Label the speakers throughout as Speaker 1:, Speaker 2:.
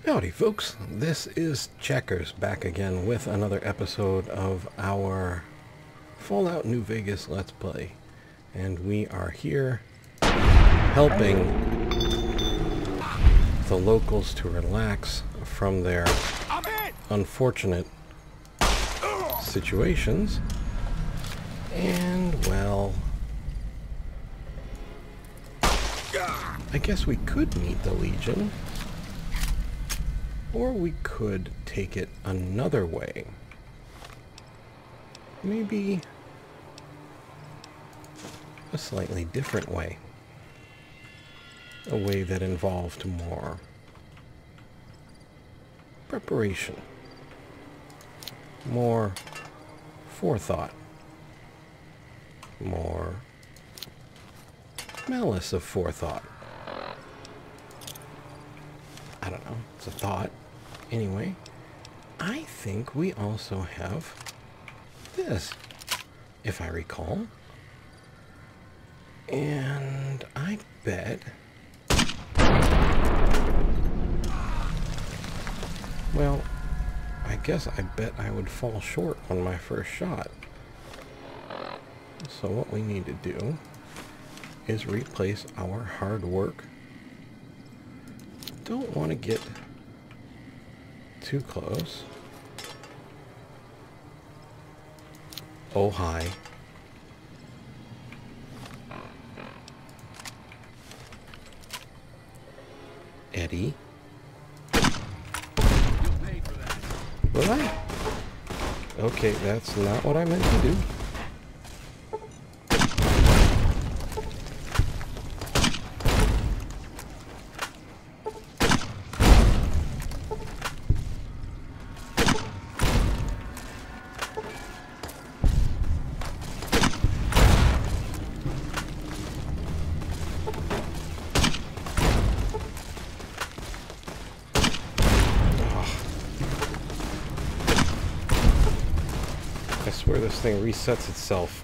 Speaker 1: Howdy folks, this is Checkers back again with another episode of our Fallout New Vegas Let's Play. And we are here helping the locals to relax from their unfortunate situations. And well, I guess we could meet the Legion. Or we could take it another way. Maybe a slightly different way. A way that involved more preparation. More forethought. More malice of forethought. I don't know, it's a thought. Anyway, I think we also have this, if I recall. And I bet... well, I guess I bet I would fall short on my first shot. So what we need to do is replace our hard work. Don't want to get too close. Oh, hi. Eddie. Will I? Okay, that's not what I meant to do. I swear this thing resets itself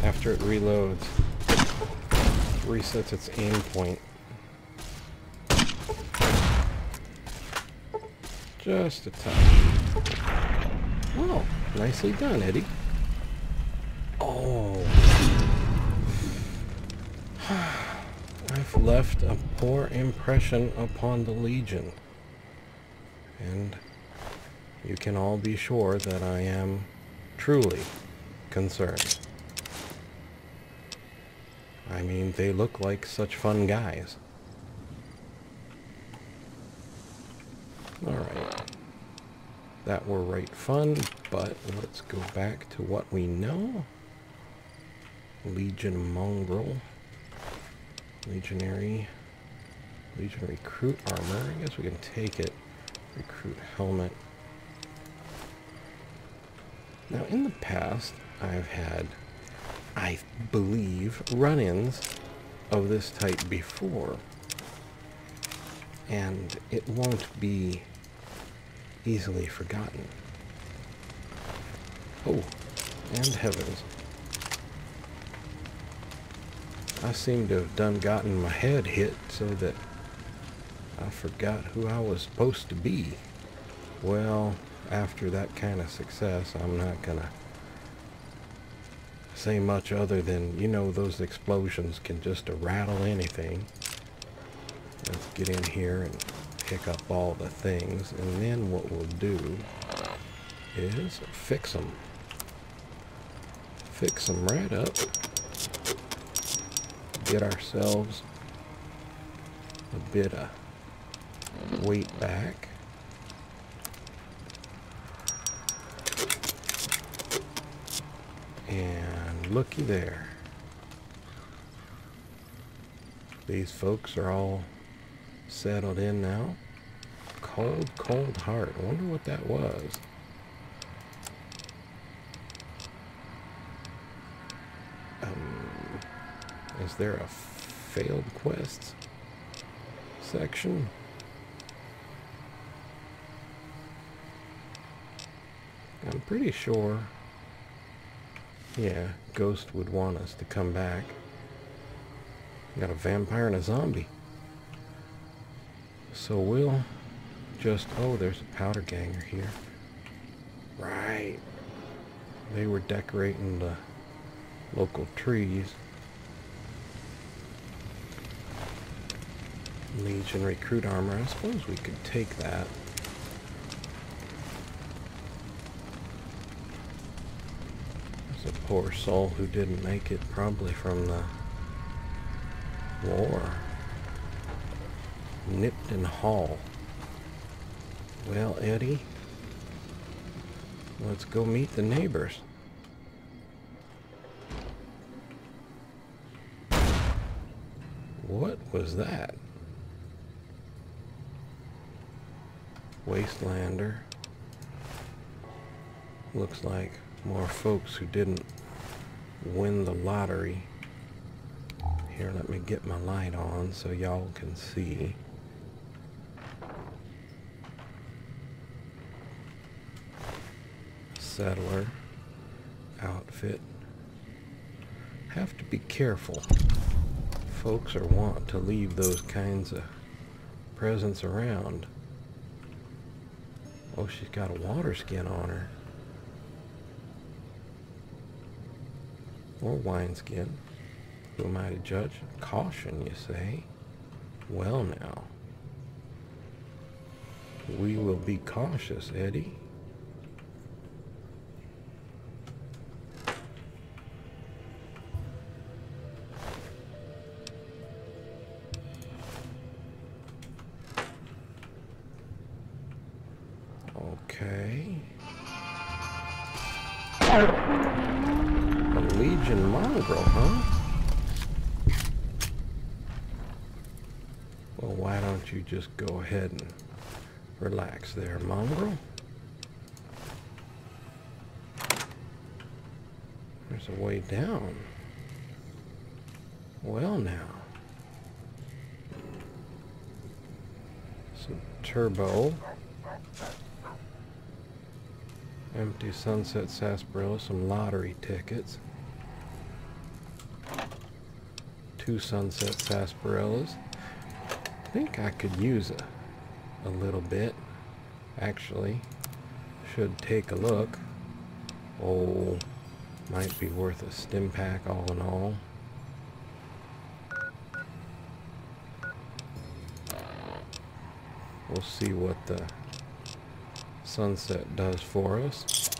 Speaker 1: after it reloads. Resets its aim point. Just a touch. Well, nicely done, Eddie. Oh. I've left a poor impression upon the Legion. And you can all be sure that I am truly concerned. I mean, they look like such fun guys. Alright. That were right fun, but let's go back to what we know. Legion mongrel. Legionary. Legion recruit armor. I guess we can take it. Recruit helmet. Now, in the past, I've had, I believe, run-ins of this type before. And it won't be easily forgotten. Oh, and heavens. I seem to have gotten my head hit so that I forgot who I was supposed to be. Well, after that kind of success, I'm not gonna say much other than, you know, those explosions can just rattle anything. Let's get in here and pick up all the things, and then what we'll do is fix them. Fix them right up. Get ourselves a bit of weight back. And looky there. These folks are all settled in now. Cold, cold heart. I wonder what that was. Is there a failed quests section? I'm pretty sure. Yeah, Ghost would want us to come back. Got a vampire and a zombie. So we'll just... Oh, there's a powder ganger here. Right. They were decorating the local trees. Legion recruit armor. I suppose we could take that. There's a poor soul who didn't make it, probably from the war. Nipton Hall. Well, Eddie, let's go meet the neighbors. What was that? Wastelander. Looks like more folks who didn't win the lottery. Here, let me get my light on so y'all can see. Settler outfit. Have to be careful. Folks are wont to leave those kinds of presents around. Oh, she's got a water skin on her. Or wineskin. Who am I to judge? Caution, you say? Well now. We will be cautious, Eddie. Okay. A Legion mongrel, huh? Well, why don't you just go ahead and relax there, mongrel? There's a way down. Well now. Some turbo. Empty Sunset Sarsaparilla, some lottery tickets. 2 Sunset Sarsaparillas. I think I could use a little bit. Actually, should take a look. Oh, might be worth a stim pack all in all. We'll see what the sunset does for us.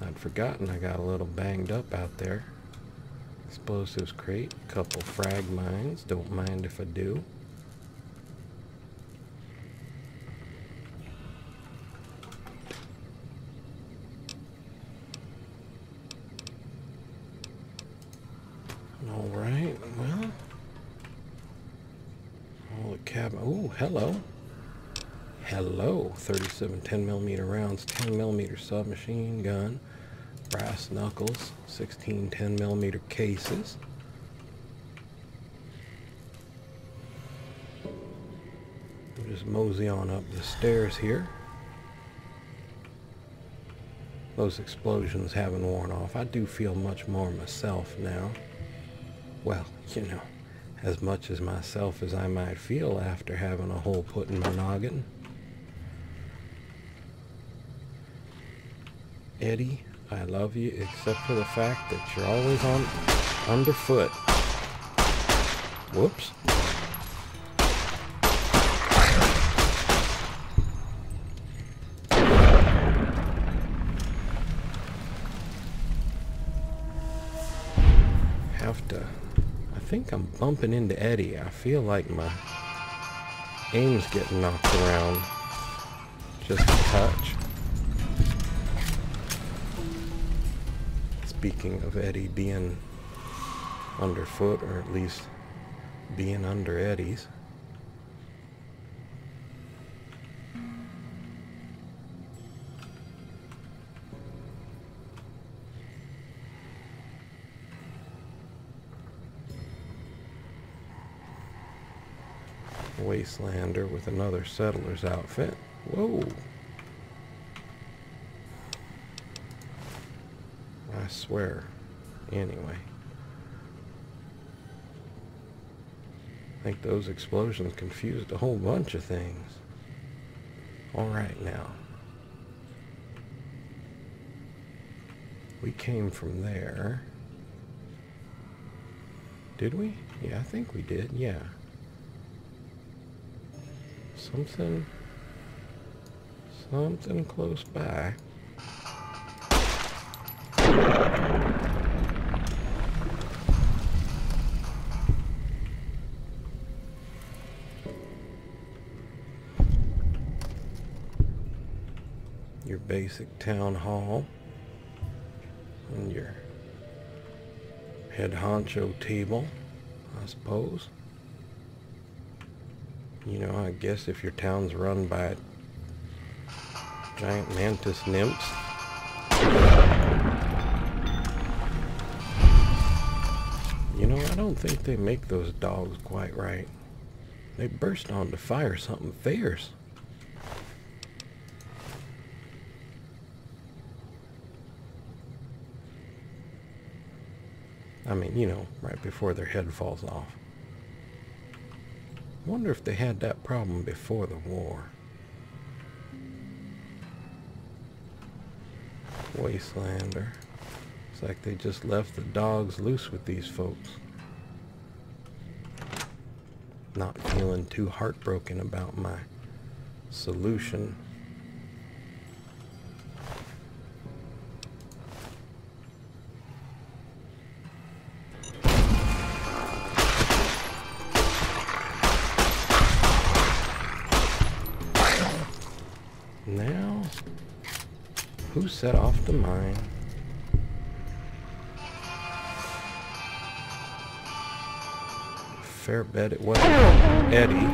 Speaker 1: I'd forgotten I got a little banged up out there. Explosives crate, couple frag mines, don't mind if I do. Alright, well. All the cabin. Oh, hello. Hello. 37 10mm rounds, 10mm submachine gun, brass knuckles, 16 10mm cases. We'll just mosey on up the stairs here. Those explosions haven't worn off. I do feel much more myself now. Well, you know, as much as myself as I might feel after having a hole put in my noggin. Eddie, I love you, except for the fact that you're always on underfoot. Whoops. I think I'm bumping into Eddie. I feel like my aim's getting knocked around just a touch. Speaking of Eddie being underfoot, or at least being under Eddie's. Wastelander with another settler's outfit. Whoa. I swear. Anyway. I think those explosions confused a whole bunch of things. All right now. We came from there. Did we? Yeah, I think we did. Yeah. Something close by. Your basic town hall and your head honcho table, I suppose. You know, I guess if your town's run by giant mantis nymphs, you know, I don't think they make those dogs quite right. They burst onto fire something fierce. I mean, you know, right before their head falls off. Wonder if they had that problem before the war. Wastelander. It's like they just left the dogs loose with these folks. Not feeling too heartbroken about my solution. Now, who set off the mine? Fair bet it wasn't Eddie.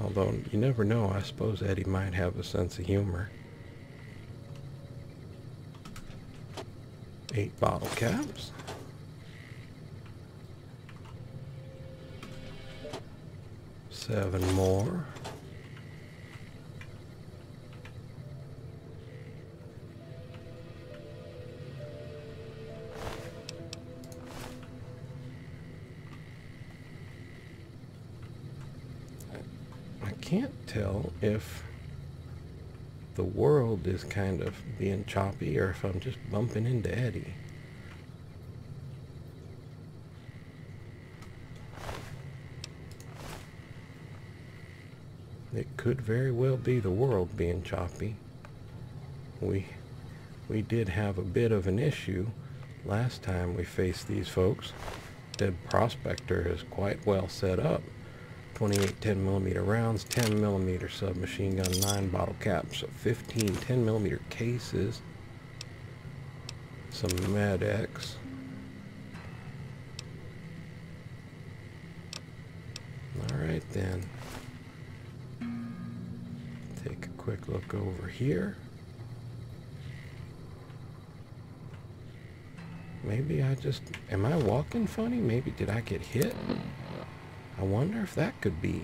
Speaker 1: Although, you never know, I suppose Eddie might have a sense of humor. 8 bottle caps. 7 more. I can't tell if the world is kind of being choppy or if I'm just bumping into Eddie. It could very well be the world being choppy. We did have a bit of an issue last time we faced these folks. Dead Prospector is quite well set up. 28 10mm rounds, 10mm submachine gun, 9 bottle caps, 15 10mm cases, some Med-X. Alright then. Take a quick look over here. Maybe am I walking funny? Maybe did I get hit? I wonder if that could be.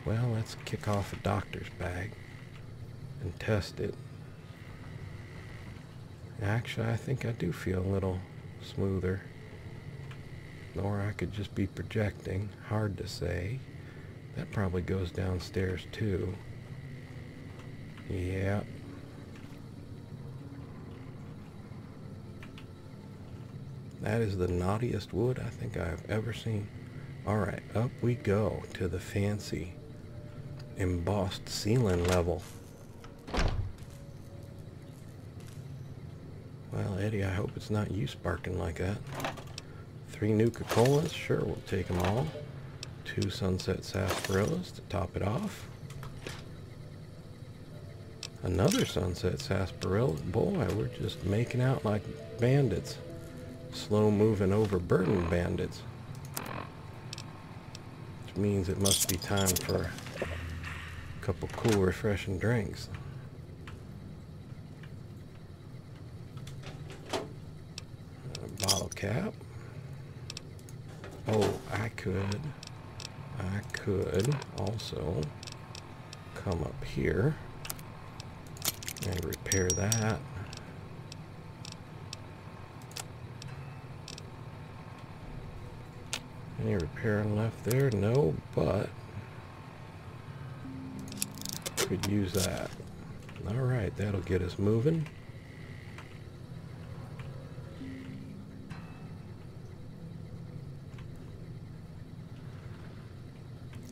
Speaker 1: Well, let's kick off a doctor's bag and test it. Actually, I think I do feel a little smoother. Or I could just be projecting. Hard to say. That probably goes downstairs too. Yeah. That is the naughtiest wood I think I've ever seen. Alright, up we go to the fancy embossed ceiling level. Well, Eddie, I hope it's not you sparking like that. 3 Nuka-Colas, sure, we'll take them all. 2 Sunset Sarsaparillas to top it off. Another Sunset Sarsaparilla. Boy, we're just making out like bandits. Slow-moving, overburdened bandits. Which means it must be time for a couple cool, refreshing drinks. A bottle cap. Oh, I could also come up here and repair that. Any repairing left there? No, but could use that. Alright, that'll get us moving.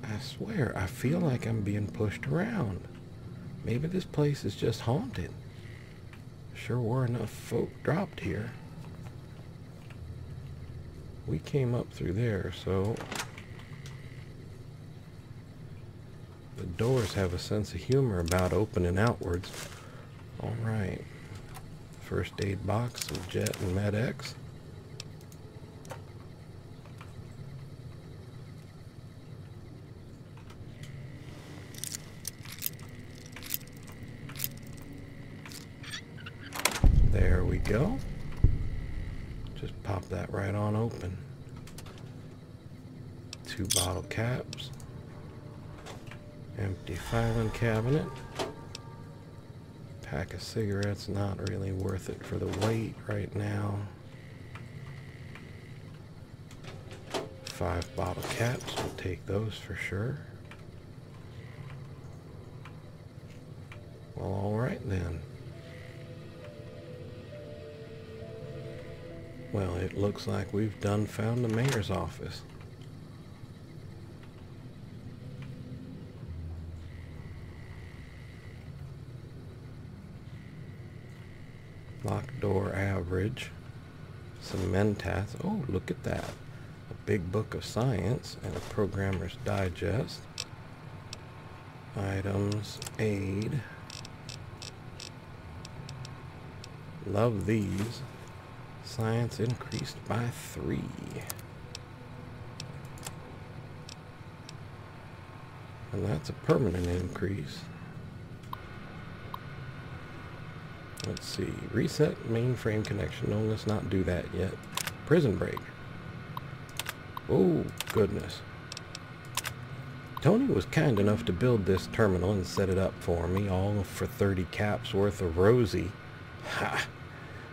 Speaker 1: I swear, I feel like I'm being pushed around. Maybe this place is just haunted. Sure were enough folk dropped here. We came up through there, so the doors have a sense of humor about opening outwards. Alright. First aid box, some Jet and Med-X. There we go. Just pop that right on open. 2 bottle caps. Empty filing cabinet. Pack of cigarettes, not really worth it for the weight right now. 5 bottle caps, we'll take those for sure. Well, alright then. Well, it looks like we've done found the mayor's office. Locked door average. Some Mentats. Oh, look at that. A big book of science and a programmer's digest. Items, aid. Love these. Science increased by 3. And that's a permanent increase. Let's see. Reset mainframe connection. No, let's not do that yet. Prison break. Oh, goodness. Tony was kind enough to build this terminal and set it up for me, all for 30 caps worth of Rosie. Ha!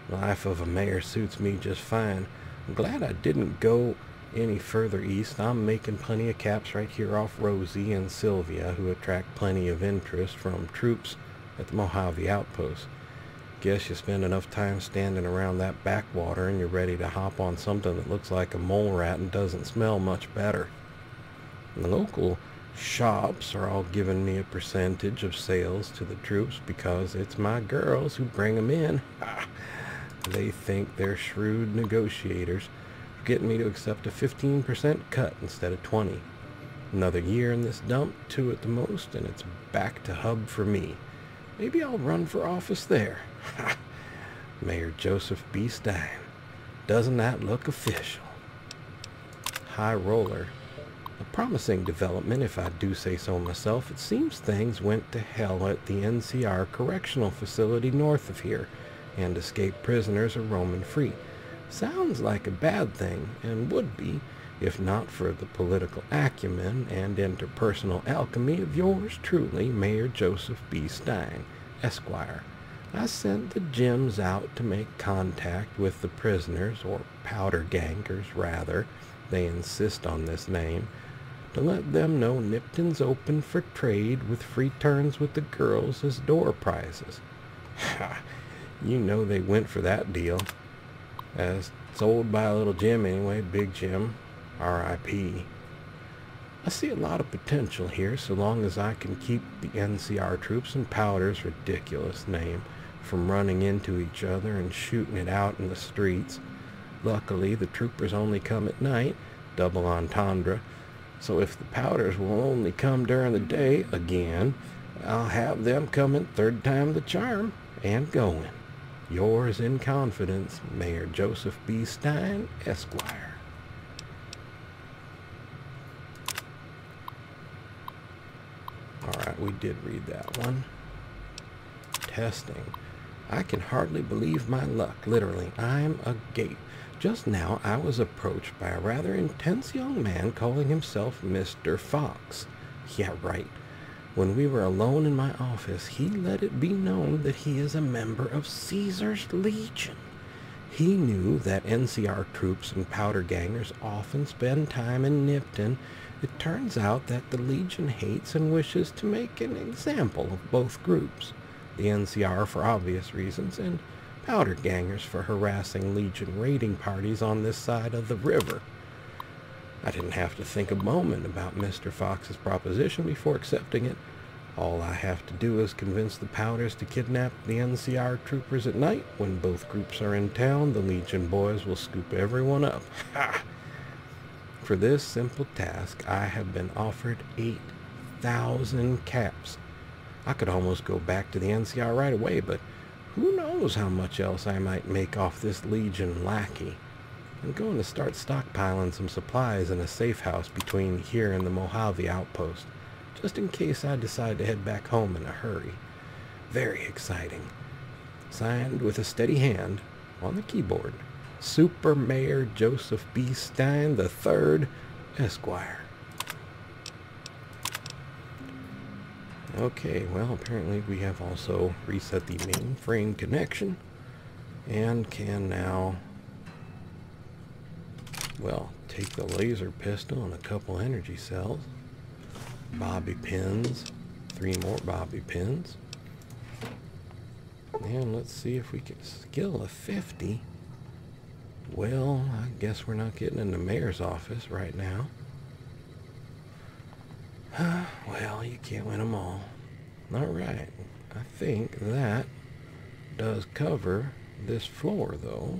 Speaker 1: Life of a mayor suits me just fine. I'm glad I didn't go any further east. I'm making plenty of caps right here off Rosie and Sylvia, who attract plenty of interest from troops at the Mojave outpost. Guess you spend enough time standing around that backwater and you're ready to hop on something that looks like a mole rat and doesn't smell much better. And the local shops are all giving me a percentage of sales to the troops because it's my girls who bring them in. They think they're shrewd negotiators, getting me to accept a 15% cut instead of 20. Another year in this dump, 2 at the most, and it's back to hub for me. Maybe I'll run for office there. Mayor Joseph B. Stein. Doesn't that look official? High roller. A promising development, if I do say so myself. It seems things went to hell at the NCR correctional facility north of here, and escaped prisoners are roaming free. Sounds like a bad thing, and would be, if not for the political acumen and interpersonal alchemy of yours truly, Mayor Joseph B. Stein, Esquire. I sent the Jims out to make contact with the prisoners, or powder gangers rather, they insist on this name, to let them know Nipton's open for trade with free turns with the girls as door prizes. Ha! You know they went for that deal. As sold by little Jim anyway, Big Jim, R.I.P. I see a lot of potential here so long as I can keep the NCR troops and Powder's ridiculous name from running into each other and shooting it out in the streets. Luckily, the troopers only come at night, double entendre, so if the Powders will only come during the day again, I'll have them coming 3rd time the charm and going. Yours in confidence, Mayor Joseph B. Stein, Esquire. Alright, we did read that one. Testing. I can hardly believe my luck, literally. I'm agape. Just now I was approached by a rather intense young man calling himself Mr. Fox. Yeah, right. When we were alone in my office, he let it be known that he is a member of Caesar's Legion. He knew that NCR troops and powder gangers often spend time in Nipton. It turns out that the Legion hates and wishes to make an example of both groups. The NCR for obvious reasons, and powder gangers for harassing Legion raiding parties on this side of the river. I didn't have to think a moment about Mr. Fox's proposition before accepting it. All I have to do is convince the powders to kidnap the NCR troopers at night. When both groups are in town, the Legion boys will scoop everyone up. Ha! For this simple task, I have been offered 8,000 caps. I could almost go back to the NCR right away, but who knows how much else I might make off this Legion lackey. I'm going to start stockpiling some supplies in a safe house between here and the Mojave outpost, just in case I decide to head back home in a hurry. Very exciting. Signed with a steady hand on the keyboard, Super Mayor Joseph B. Stein III, Esquire. Okay, well, apparently we have also reset the mainframe connection and can now, well, take the laser pistol and a couple energy cells, bobby pins, 3 more bobby pins, and let's see if we can skill a 50. Well, I guess we're not getting in the mayor's office right now. Well, you can't win them all. Alright, I think that does cover this floor, though.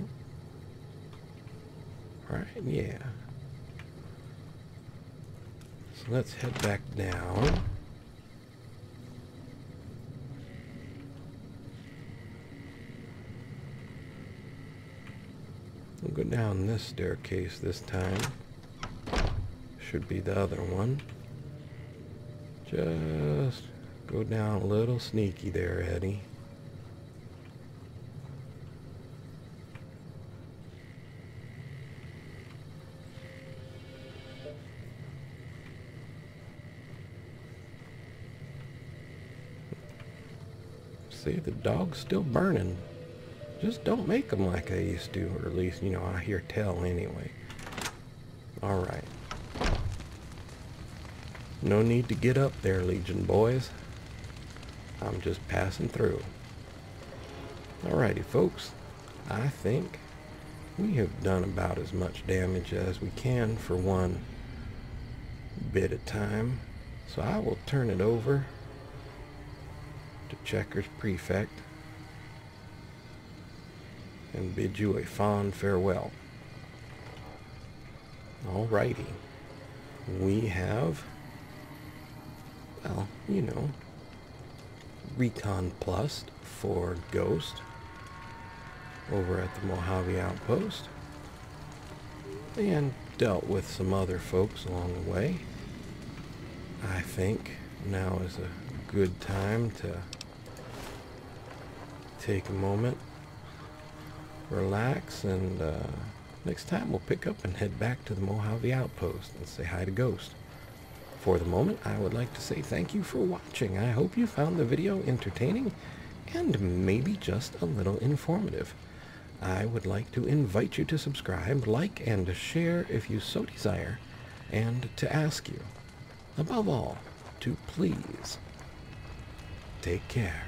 Speaker 1: Right, yeah. So let's head back down. We'll go down this staircase this time. Should be the other one. Just go down a little sneaky there, Eddie. See, the dog's still burning. Just don't make them like I used to, or at least, you know, I hear tell anyway. Alright. No need to get up there, Legion boys. I'm just passing through. Alrighty, folks. I think we have done about as much damage as we can for one bit of time. So I will turn it over to Checkers Prefect and bid you a fond farewell. Alrighty. We have, well, you know, Recon Plus for Ghost over at the Mojave Outpost, and dealt with some other folks along the way. I think now is a good time to take a moment, relax, and next time we'll pick up and head back to the Mojave Outpost and say hi to Ghost. For the moment, I would like to say thank you for watching. I hope you found the video entertaining and maybe just a little informative. I would like to invite you to subscribe, like, and to share if you so desire, and to ask you, above all, to please take care.